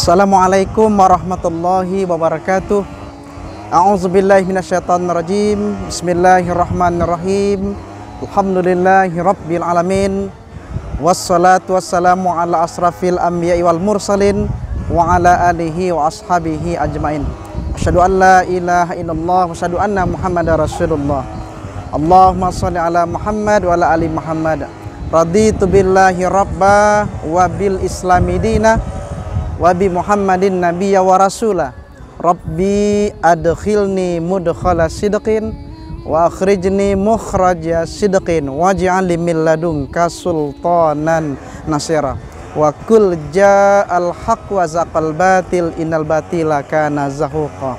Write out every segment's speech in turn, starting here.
Assalamualaikum warahmatullahi wabarakatuh. A'udzubillahi minasyaitonirrajim. Bismillahirrahmanirrahim. Alhamdulillahi rabbil alamin. Wassalatu wassalamu ala asrafil anbiya'i wal mursalin wa ala alihi wa ashabihi ajmain. Asyhadu an la ilaha illallah wa asyhadu anna Muhammadar Rasulullah. Allahumma shalli ala Muhammad wa ala ali Muhammad. Raditu billahi rabba wa bil islami dina wa bi Muhammadin nabiyya wa rasula. Rabbi adkhilni mudkhala sidqin wa akhrijni mukhraja sidqin waj'al li min ladunka sultanan nasira. Wa kul ja'al haqq wa zaqal batil innal batila kana zahuqa.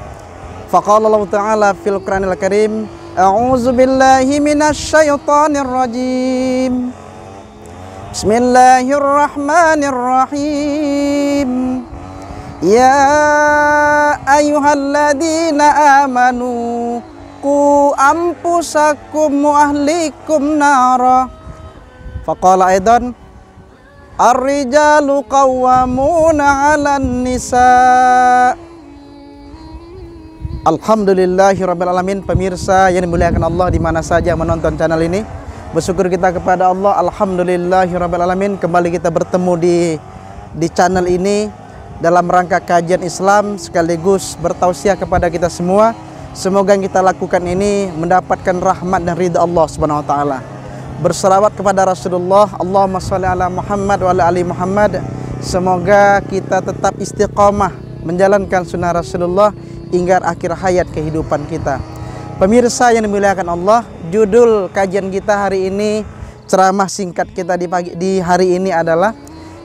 Faqala Allah ta'ala fil Qur'anil Karim, a'udzu billahi minasyaitonir rajim. Bismillahirrahmanirrahim. Ya ayyuhalladzina amanu qu anfusakum wa ahlikum nara. Faqala aidan ar-rijalu qawwamuna 'alan nisa. Alhamdulillahirabbil alamin. Pemirsa yang dimuliakan Allah di mana saja menonton channel ini, bersyukur kita kepada Allah. Alhamdulillahirabbil alamin. Kembali kita bertemu di channel ini dalam rangka kajian Islam sekaligus bertausiah kepada kita semua. Semoga yang kita lakukan ini mendapatkan rahmat dan ridha Allah Subhanahu wa taala. Berselawat kepada Rasulullah, Allahumma shalli ala Muhammad wa ala ali Muhammad. Semoga kita tetap istiqamah menjalankan sunnah Rasulullah hingga akhir hayat kehidupan kita. Pemirsa yang dimuliakan Allah, judul kajian kita hari ini, ceramah singkat kita di hari ini adalah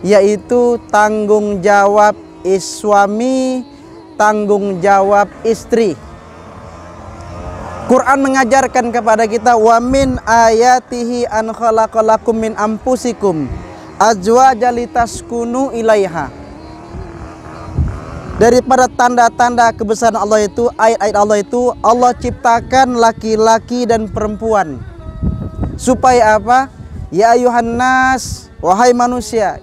yaitu tanggung jawab suami, tanggung jawab istri. Quran mengajarkan kepada kita, wa min ayatihi an khalaqalakum min anfusikum azwajan litaskunu ilaiha. Daripada tanda-tanda kebesaran Allah itu, ayat-ayat Allah itu, Allah ciptakan laki-laki dan perempuan. Supaya apa? Ya ayuhan nas, wahai manusia,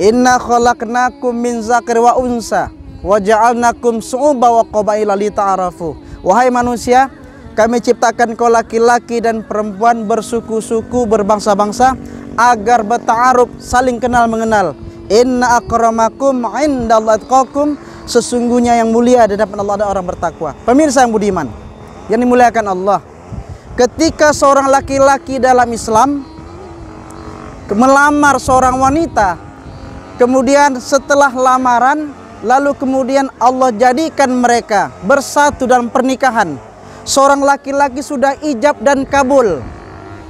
inna khalaqnakum min zakari wa unsa wa ja'alnakum su'uba wa qabaila lita'arafu. Wahai manusia, kami ciptakan kau laki-laki dan perempuan bersuku-suku, berbangsa-bangsa, agar berta'aruf, saling kenal mengenal. Inna akramakum indallahi atqakum. Sesungguhnya yang mulia di hadapan Allah ada orang bertakwa. Pemirsa yang budiman, yang dimuliakan Allah, ketika seorang laki-laki dalam Islam melamar seorang wanita, kemudian setelah lamaran, lalu kemudian Allah jadikan mereka bersatu dalam pernikahan. Seorang laki-laki sudah ijab dan kabul,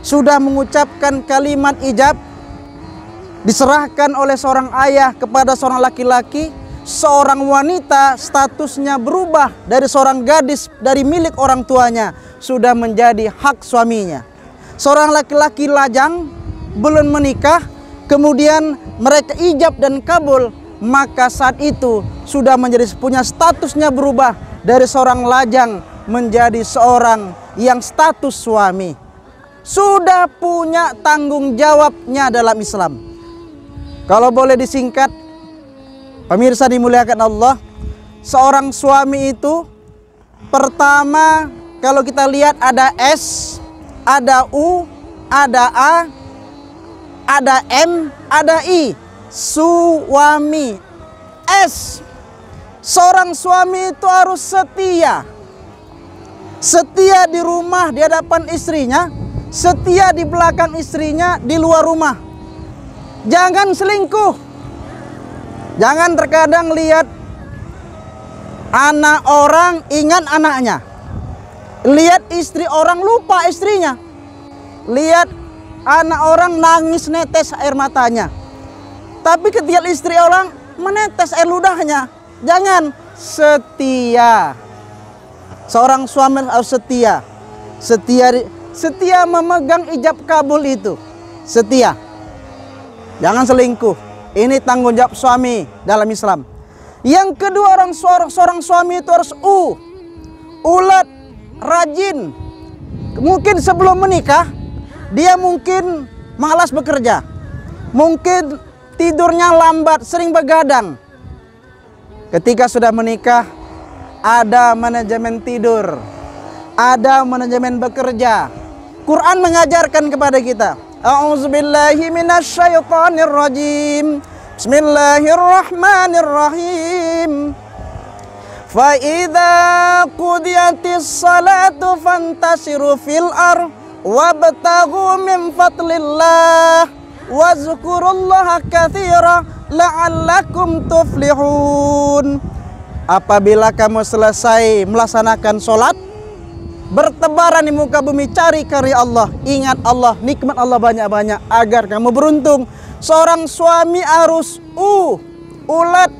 sudah mengucapkan kalimat ijab, diserahkan oleh seorang ayah kepada seorang laki-laki. Seorang wanita statusnya berubah dari seorang gadis, dari milik orang tuanya, sudah menjadi hak suaminya. Seorang laki-laki lajang belum menikah, kemudian mereka ijab dan kabul, maka saat itu sudah menjadi punya statusnya berubah dari seorang lajang menjadi seorang yang status suami. Sudah punya tanggung jawabnya dalam Islam. Kalau boleh disingkat, pemirsa dimuliakan Allah, seorang suami itu pertama, kalau kita lihat ada S, ada U, ada A, ada M, ada I. Suami. S. Seorang suami itu harus setia. Setia di rumah di hadapan istrinya, setia di belakang istrinya di luar rumah. Jangan selingkuh. Jangan terkadang lihat anak orang ingat anaknya, lihat istri orang lupa istrinya, lihat anak orang nangis netes air matanya, tapi ketika istri orang menetes air ludahnya. Jangan. Setia. Seorang suami harus setia. Setia memegang ijab kabul itu. Setia. Jangan selingkuh. Ini tanggung jawab suami dalam Islam. Yang kedua, seorang suami itu harus ulet, rajin. Mungkin sebelum menikah dia mungkin malas bekerja, mungkin tidurnya lambat, sering begadang. Ketika sudah menikah, ada manajemen tidur, ada manajemen bekerja. Quran mengajarkan kepada kita. A'udzubillahi minasyaitonirrajim. Bismillahirrahmanirrahim. Fa idza qudiyatis salatu fantasiru fil ardh wabtaghu min fadlillah wazkurullaha katsira la'allakum tuflihun. Apabila kamu selesai melaksanakan sholat, bertebaran di muka bumi, cari karya Allah, ingat Allah, nikmat Allah banyak-banyak agar kamu beruntung. Seorang suami harus ulet,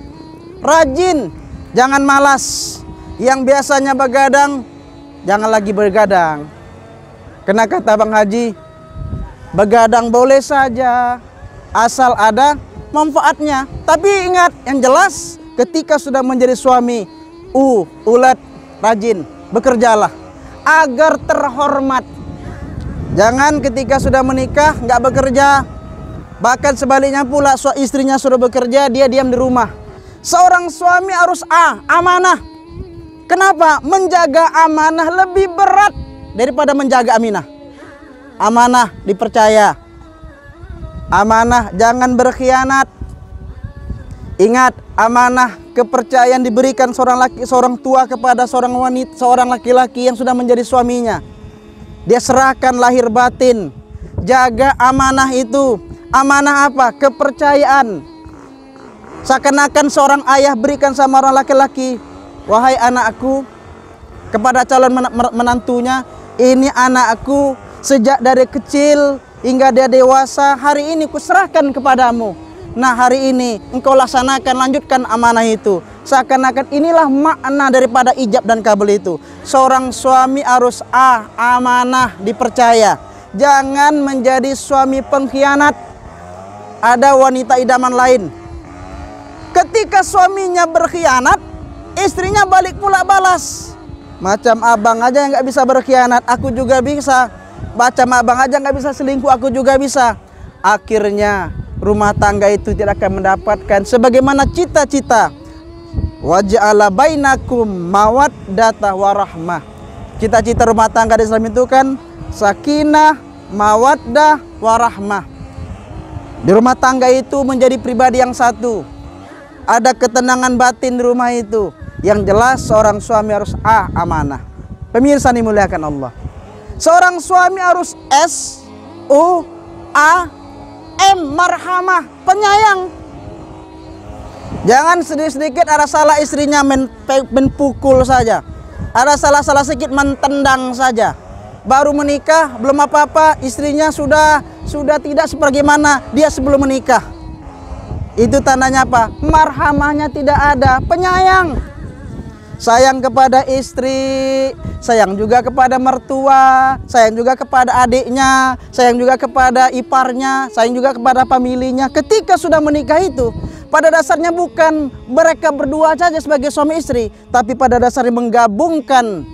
rajin, jangan malas. Yang biasanya begadang, jangan lagi begadang. Kena kata Bang Haji, begadang boleh saja asal ada manfaatnya. Tapi ingat, yang jelas ketika sudah menjadi suami, ulet, rajin, bekerjalah agar terhormat. Jangan ketika sudah menikah nggak bekerja. Bahkan sebaliknya pula, istrinya sudah bekerja, dia diam di rumah. Seorang suami harus amanah. Kenapa? Menjaga amanah lebih berat daripada menjaga aminah. Amanah dipercaya. Amanah jangan berkhianat. Ingat, amanah kepercayaan diberikan seorang tua kepada seorang wanita, seorang laki-laki yang sudah menjadi suaminya. Dia serahkan lahir batin. Jaga amanah itu. Amanah apa? Kepercayaan. Seakan-akan seorang ayah berikan sama orang laki-laki, wahai anakku, kepada calon menantunya, ini anakku sejak dari kecil hingga dia dewasa, hari ini kuserahkan kepadamu. Nah, hari ini engkau laksanakan, lanjutkan amanah itu. Seakan-akan inilah makna daripada ijab dan kabul itu. Seorang suami harus amanah, dipercaya. Jangan menjadi suami pengkhianat. Ada wanita idaman lain, ketika suaminya berkhianat, istrinya balik pula balas. Macam abang aja yang nggak bisa berkhianat, aku juga bisa. Macam abang aja nggak bisa selingkuh, aku juga bisa. Akhirnya rumah tangga itu tidak akan mendapatkan sebagaimana cita-cita. Waja'ala bainakum mawaddata warahmah. Cita-cita rumah tangga di Islam itu kan sakinah, mawaddah, warahmah. Di rumah tangga itu menjadi pribadi yang satu. Ada ketenangan batin di rumah itu. Yang jelas seorang suami harus amanah. Pemirsa dimuliakan Allah. Seorang suami harus marhamah, penyayang. Jangan sedikit-sedikit ada salah istrinya menpukul saja. Ada salah sedikit mentendang saja. Baru menikah, belum apa-apa, istrinya sudah tidak sebagaimana dia sebelum menikah. Itu tandanya apa? Marhamahnya tidak ada, penyayang. Sayang kepada istri, sayang juga kepada mertua, sayang juga kepada adiknya, sayang juga kepada iparnya, sayang juga kepada familinya. Ketika sudah menikah itu, pada dasarnya bukan mereka berdua saja sebagai suami istri, tapi pada dasarnya menggabungkan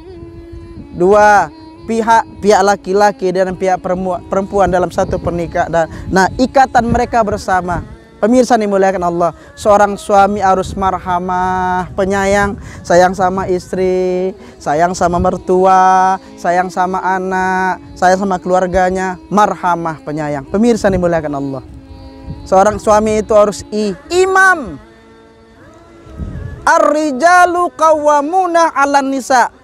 dua pihak laki-laki dan pihak perempuan dalam satu pernikahan. Nah, ikatan mereka bersama. Pemirsa dimuliakan Allah, seorang suami harus marhamah, penyayang, sayang sama istri, sayang sama mertua, sayang sama anak, sayang sama keluarganya, marhamah, penyayang. Pemirsa dimuliakan Allah, seorang suami itu harus imam. Ar-rijalu qawwamuna 'alan nisa.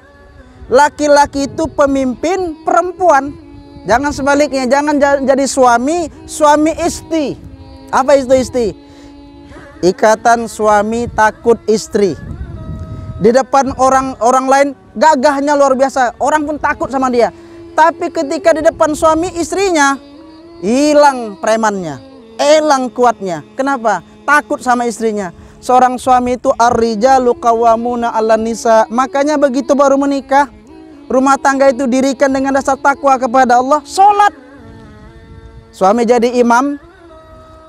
Laki-laki itu pemimpin, perempuan. Jangan sebaliknya, jangan jadi suami istri. Apa itu istri? Ikatan suami takut istri. Di depan orang lain gagahnya luar biasa, orang pun takut sama dia. Tapi ketika di depan suami istrinya, hilang premannya, hilang kuatnya. Kenapa? Takut sama istrinya. Seorang suami itu ar-rijalu qawwamuna 'alan nisa. Makanya begitu baru menikah, rumah tangga itu dirikan dengan dasar takwa kepada Allah, sholat. Suami jadi imam,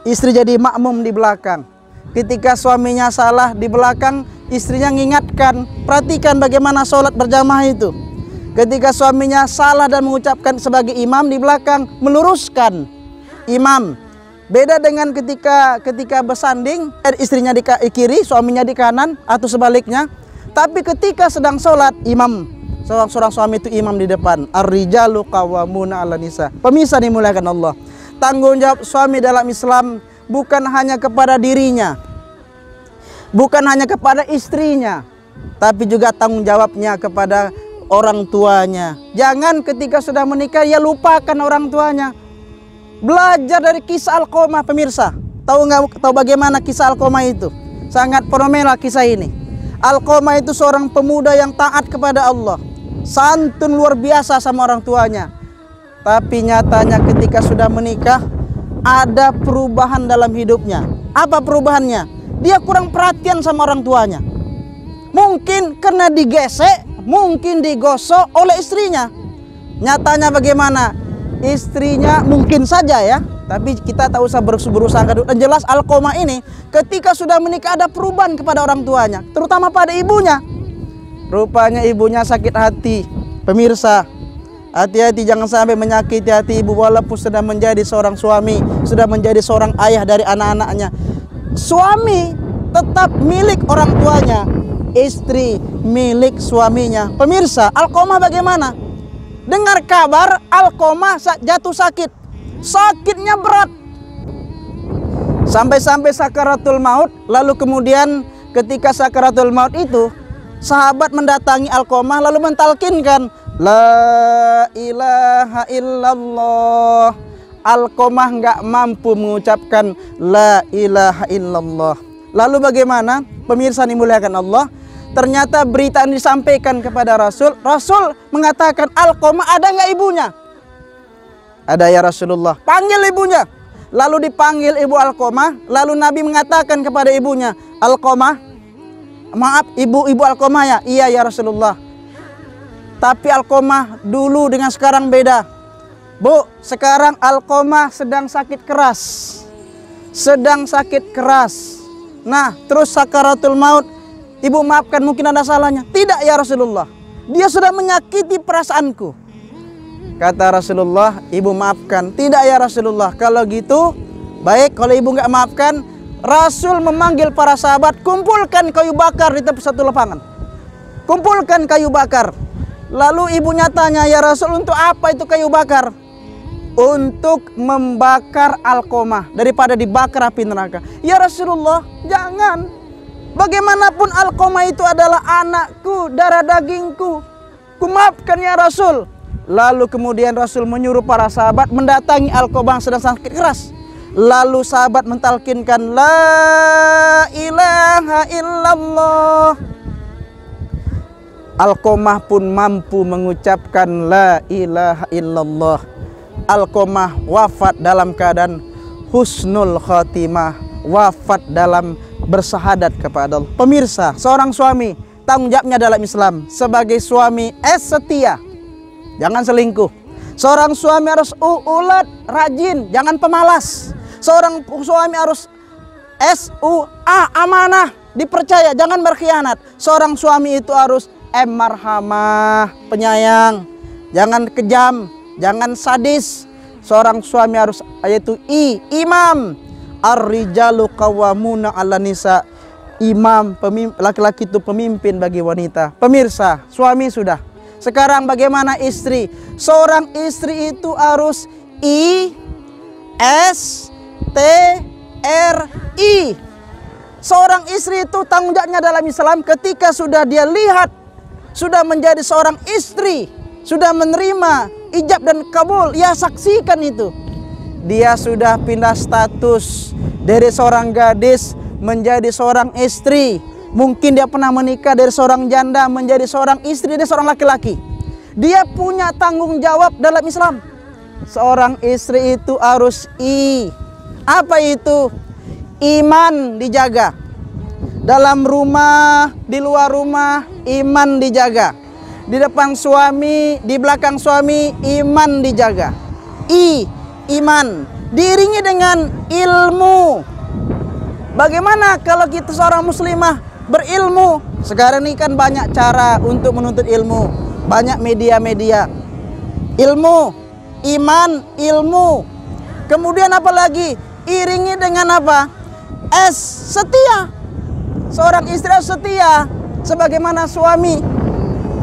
istri jadi makmum di belakang. Ketika suaminya salah di belakang, istrinya mengingatkan. Perhatikan bagaimana sholat berjamaah itu. Ketika suaminya salah dan mengucapkan sebagai imam di belakang, meluruskan. Imam, Beda dengan ketika bersanding, istrinya di kiri, suaminya di kanan, atau sebaliknya. Tapi ketika sedang sholat, imam, seorang suami itu imam di depan. Ar-rijalu qawwamuna 'alan nisa. Pemirsa dimuliakan Allah. Tanggung jawab suami dalam Islam bukan hanya kepada dirinya, bukan hanya kepada istrinya, tapi juga tanggung jawabnya kepada orang tuanya. Jangan ketika sudah menikah ya lupakan orang tuanya. Belajar dari kisah Alqamah, pemirsa. Tahu bagaimana kisah Alqamah itu? Sangat fenomenal kisah ini. Alqamah itu seorang pemuda yang taat kepada Allah, santun luar biasa sama orang tuanya. Tapi nyatanya ketika sudah menikah, ada perubahan dalam hidupnya. Apa perubahannya? Dia kurang perhatian sama orang tuanya. Mungkin karena digesek, mungkin digosok oleh istrinya. Nyatanya bagaimana? Istrinya mungkin saja ya, tapi kita tak usah berusaha. Dan jelas Alqamah ini ketika sudah menikah ada perubahan kepada orang tuanya, terutama pada ibunya. Rupanya ibunya sakit hati. Pemirsa, hati-hati jangan sampai menyakiti hati ibu walaupun sudah menjadi seorang suami, sudah menjadi seorang ayah dari anak-anaknya. Suami tetap milik orang tuanya, istri milik suaminya. Pemirsa, Alqamah bagaimana? Dengar kabar Alqamah jatuh sakit. Sakitnya berat. Sampai-sampai sakaratul maut. Lalu kemudian ketika sakaratul maut itu, sahabat mendatangi Alqamah lalu mentalkinkan la ilaha illallah. Alqamah nggak mampu mengucapkan la ilaha illallah. Lalu bagaimana? Pemirsa dimuliakan Allah. Ternyata berita yang disampaikan kepada Rasul. Rasul mengatakan, Alqamah ada nggak ibunya? Ada ya Rasulullah. Panggil ibunya. Lalu dipanggil ibu Alqamah. Lalu Nabi mengatakan kepada ibunya, Alqamah, maaf ibu Alqamah ya? Iya ya Rasulullah. Tapi Alqamah dulu dengan sekarang beda. Bu, sekarang Alqamah sedang sakit keras. Sedang sakit keras. Nah, terus sakaratul maut. Ibu maafkan, mungkin ada salahnya. Tidak ya Rasulullah, dia sudah menyakiti perasaanku. Kata Rasulullah, ibu maafkan. Tidak ya Rasulullah, kalau gitu baik, kalau ibu nggak maafkan. Rasul memanggil para sahabat, kumpulkan kayu bakar di tepi satu lapangan. Kumpulkan kayu bakar. Lalu ibunya tanya, ya Rasul, untuk apa itu kayu bakar? Untuk membakar Alqamah, daripada dibakar api neraka. Ya Rasulullah, jangan. Bagaimanapun Alqamah itu adalah anakku, darah dagingku. Kumaafkan ya Rasul. Lalu kemudian Rasul menyuruh para sahabat mendatangi Alqamah sedang sakit keras. Lalu sahabat mentalkinkan la ilaha illallah. Alqamah pun mampu mengucapkan la ilaha illallah. Alqamah wafat dalam keadaan husnul khatimah, wafat dalam bersahadat kepada Allah. Pemirsa, seorang suami tanggung jawabnya dalam Islam sebagai suami setia, jangan selingkuh. Seorang suami harus ulet, rajin, jangan pemalas. Seorang suami harus amanah, dipercaya, jangan berkhianat. Seorang suami itu harus marhamah, penyayang, jangan kejam, jangan sadis. Seorang suami harus yaitu imam. Ar-rijalu qawwamuna 'alan nisa. Imam, laki-laki itu pemimpin bagi wanita. Pemirsa, suami sudah. Sekarang bagaimana istri? Seorang istri itu harus ISTRI. Seorang istri itu tanggung jawabnya dalam Islam ketika sudah dia lihat sudah menjadi seorang istri, sudah menerima ijab dan kabul, ya saksikan itu. Dia sudah pindah status dari seorang gadis menjadi seorang istri. Mungkin dia pernah menikah dari seorang janda menjadi seorang istri dari seorang laki-laki. Dia punya tanggung jawab dalam Islam. Seorang istri itu harus apa itu? Iman dijaga. Dalam rumah, di luar rumah, iman dijaga. Di depan suami, di belakang suami, iman dijaga. Iman diiringi dengan ilmu. Bagaimana kalau kita seorang muslimah berilmu? Sekarang ini kan banyak cara untuk menuntut ilmu, banyak media-media. Ilmu, iman, ilmu. Kemudian apa lagi? iringi dengan apa? Setia. Seorang istri harus setia sebagaimana suami.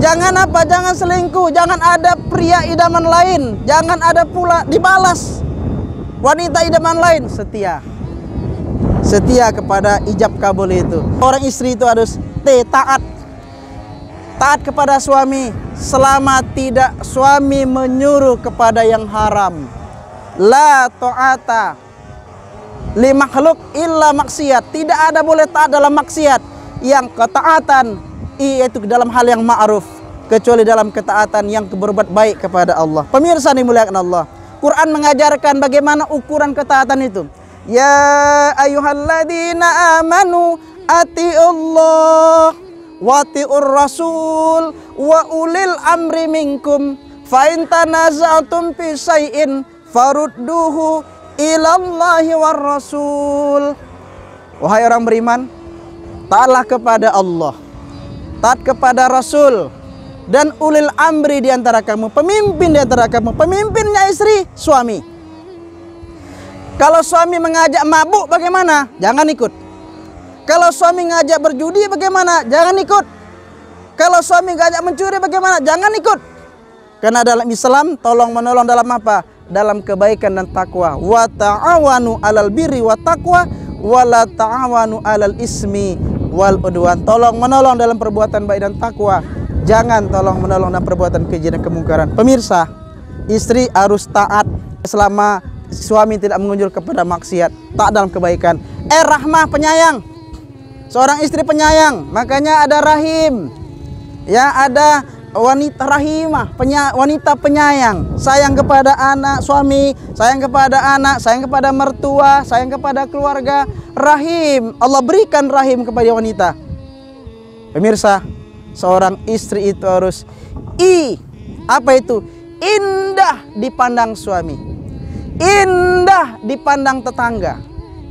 Jangan apa? Jangan selingkuh, jangan ada pria idaman lain, jangan ada pula dibalas wanita idaman lain. Setia. Setia kepada ijab kabul itu. Orang istri itu harus taat. Taat kepada suami selama tidak suami menyuruh kepada yang haram. La ta'ata li makhluk illa maksiat. Tidak ada boleh taat dalam maksiat. Yang ketaatan yaitu dalam hal yang ma'ruf, kecuali dalam ketaatan yang berbuat baik kepada Allah. Pemirsa dimuliakan Allah, Quran mengajarkan bagaimana ukuran ketaatan itu. Ya ayyuhalladzina amanu atiullah wa atiur rasul wa ulil amri minkum fa in tanaza'tum fi syai'in farudduhu ilallahi war rasul. Wahai orang beriman, taatlah kepada Allah, taat kepada Rasul, dan ulil amri di antara kamu, pemimpin di antara kamu. Pemimpinnya istri, suami. Kalau suami mengajak mabuk bagaimana? Jangan ikut. Kalau suami ngajak berjudi bagaimana? Jangan ikut. Kalau suami ngajak mencuri bagaimana? Jangan ikut. Karena dalam Islam tolong menolong dalam apa? Dalam kebaikan dan takwa. Wa ta'awanu 'alal birri wa taqwa wa la ta'awanu 'alal ismi wal udwan. Tolong menolong dalam perbuatan baik dan takwa. Jangan tolong menolong dalam perbuatan keji dan kemungkaran. Pemirsa, istri harus taat selama suami tidak mengunjul kepada maksiat, taat dalam kebaikan. Rahmah, penyayang. Seorang istri penyayang, makanya ada rahim. Ya, ada wanita rahimah, wanita penyayang, sayang kepada anak suami, sayang kepada anak, sayang kepada mertua, sayang kepada keluarga. Rahim, Allah berikan rahim kepada wanita. Pemirsa, seorang istri itu harus apa itu? Indah dipandang suami, indah dipandang tetangga,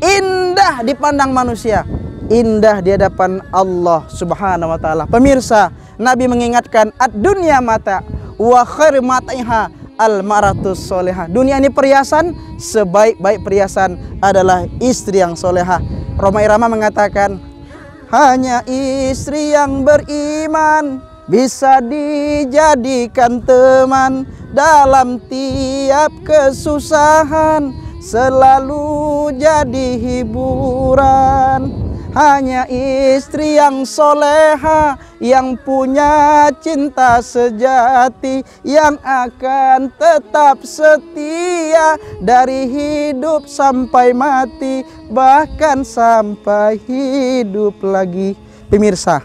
indah dipandang manusia, indah di hadapan Allah Subhanahu wa taala. Pemirsa, Nabi mengingatkan ad-dunya mata wa khairu mataiha al-maratus solehah. Dunia ini perhiasan, sebaik-baik perhiasan adalah istri yang solehah. Roma Irama mengatakan, hanya istri yang beriman bisa dijadikan teman dalam tiap kesusahan, selalu jadi hiburan. Hanya istri yang soleha, yang punya cinta sejati, yang akan tetap setia dari hidup sampai mati, bahkan sampai hidup lagi. Pemirsa,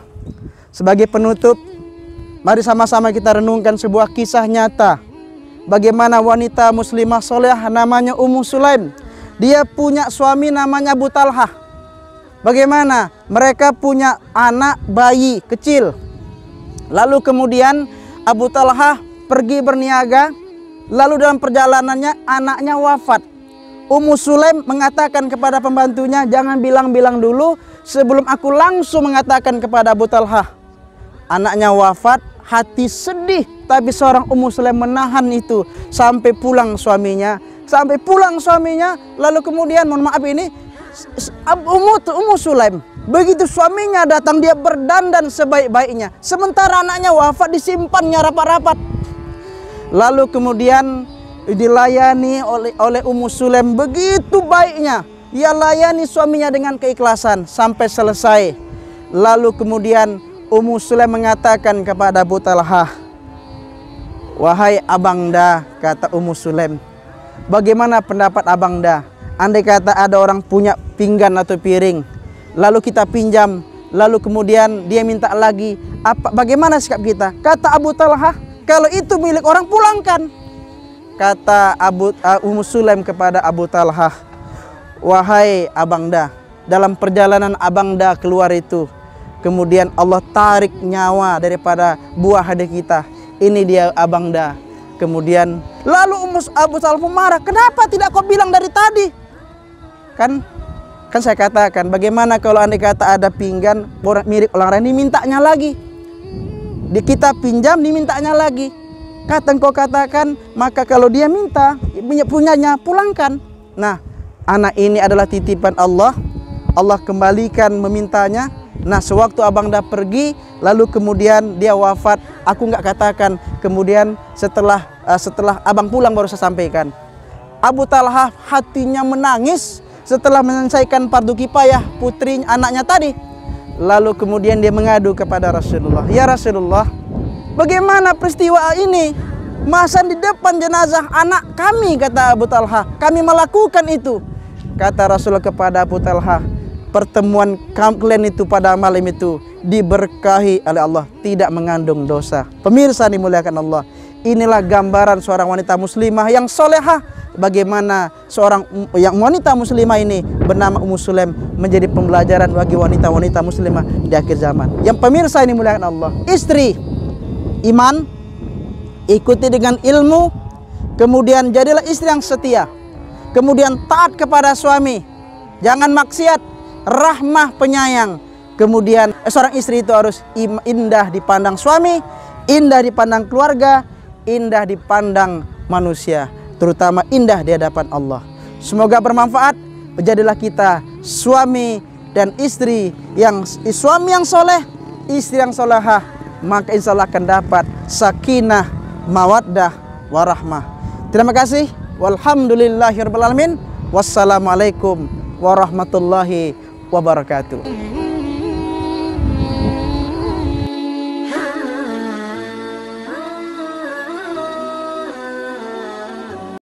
sebagai penutup, mari sama-sama kita renungkan sebuah kisah nyata. Bagaimana wanita muslimah solehah namanya Ummu Sulaim. Dia punya suami namanya Abu Talhah. Bagaimana mereka punya anak bayi kecil. Lalu kemudian Abu Talhah pergi berniaga. Lalu dalam perjalanannya anaknya wafat. Ummu Sulaim mengatakan kepada pembantunya, jangan bilang-bilang dulu sebelum aku langsung mengatakan kepada Abu Talhah. Anaknya wafat, hati sedih. Tapi seorang Ummu Sulaim menahan itu sampai pulang suaminya. Sampai pulang suaminya. Lalu kemudian, mohon maaf ini, Ummu Sulaim, begitu suaminya datang, dia berdandan sebaik-baiknya, sementara anaknya wafat, disimpannya rapat-rapat. Lalu kemudian dilayani oleh Ummu Sulaim begitu baiknya. Ia layani suaminya dengan keikhlasan sampai selesai. Lalu kemudian Ummu Sulaim mengatakan kepada Abu Talhah, wahai Abangda, kata Ummu Sulaim, bagaimana pendapat Abangda? Andai kata ada orang punya pinggan atau piring, lalu kita pinjam, lalu kemudian dia minta lagi, bagaimana sikap kita? Kata Abu Talhah, kalau itu milik orang, pulangkan. Kata Ummu Sulaim kepada Abu Talhah, wahai Abangda, dalam perjalanan Abangda keluar itu, kemudian Allah tarik nyawa daripada buah hati kita. Ini dia Abangda. Kemudian lalu Abu Talhah marah, kenapa tidak kau bilang dari tadi? Kan saya katakan, bagaimana kalau andai kata ada pinggan milik orang lain, dimintanya lagi. Kita pinjam, dimintanya lagi. Kata engkau katakan, maka kalau dia minta punyanya, pulangkan. Nah, anak ini adalah titipan Allah. Allah kembalikan memintanya. Nah, sewaktu abang dah pergi, lalu kemudian dia wafat, aku nggak katakan. Kemudian setelah abang pulang baru saya sampaikan. Abu Talha hatinya menangis setelah menyelesaikan fardu kifayah putri anaknya tadi. Lalu kemudian dia mengadu kepada Rasulullah, ya Rasulullah, bagaimana peristiwa ini? Masa di depan jenazah anak kami, kata Abu Talha, kami melakukan itu. Kata Rasulullah kepada Abu Talha, pertemuan kalian itu pada malam itu diberkahi oleh Allah, tidak mengandung dosa. Pemirsa dimuliakan Allah, inilah gambaran seorang wanita muslimah yang solehah. Bagaimana seorang yang wanita muslimah ini bernama Ummu Sulaim menjadi pembelajaran bagi wanita-wanita muslimah di akhir zaman. Yang pemirsa ini dimuliakan Allah, istri iman, ikuti dengan ilmu, kemudian jadilah istri yang setia, kemudian taat kepada suami, jangan maksiat, rahmah penyayang. Kemudian seorang istri itu harus indah dipandang suami, indah dipandang keluarga, indah dipandang manusia, terutama indah di hadapan Allah. Semoga bermanfaat. Jadilah kita suami dan istri yang soleh, istri yang solehah, maka insya Allah akan dapat sakinah, mawaddah, warahmah. Terima kasih. Walhamdulillahirabbil alamin. Wassalamualaikum warahmatullahi wabarakatuh.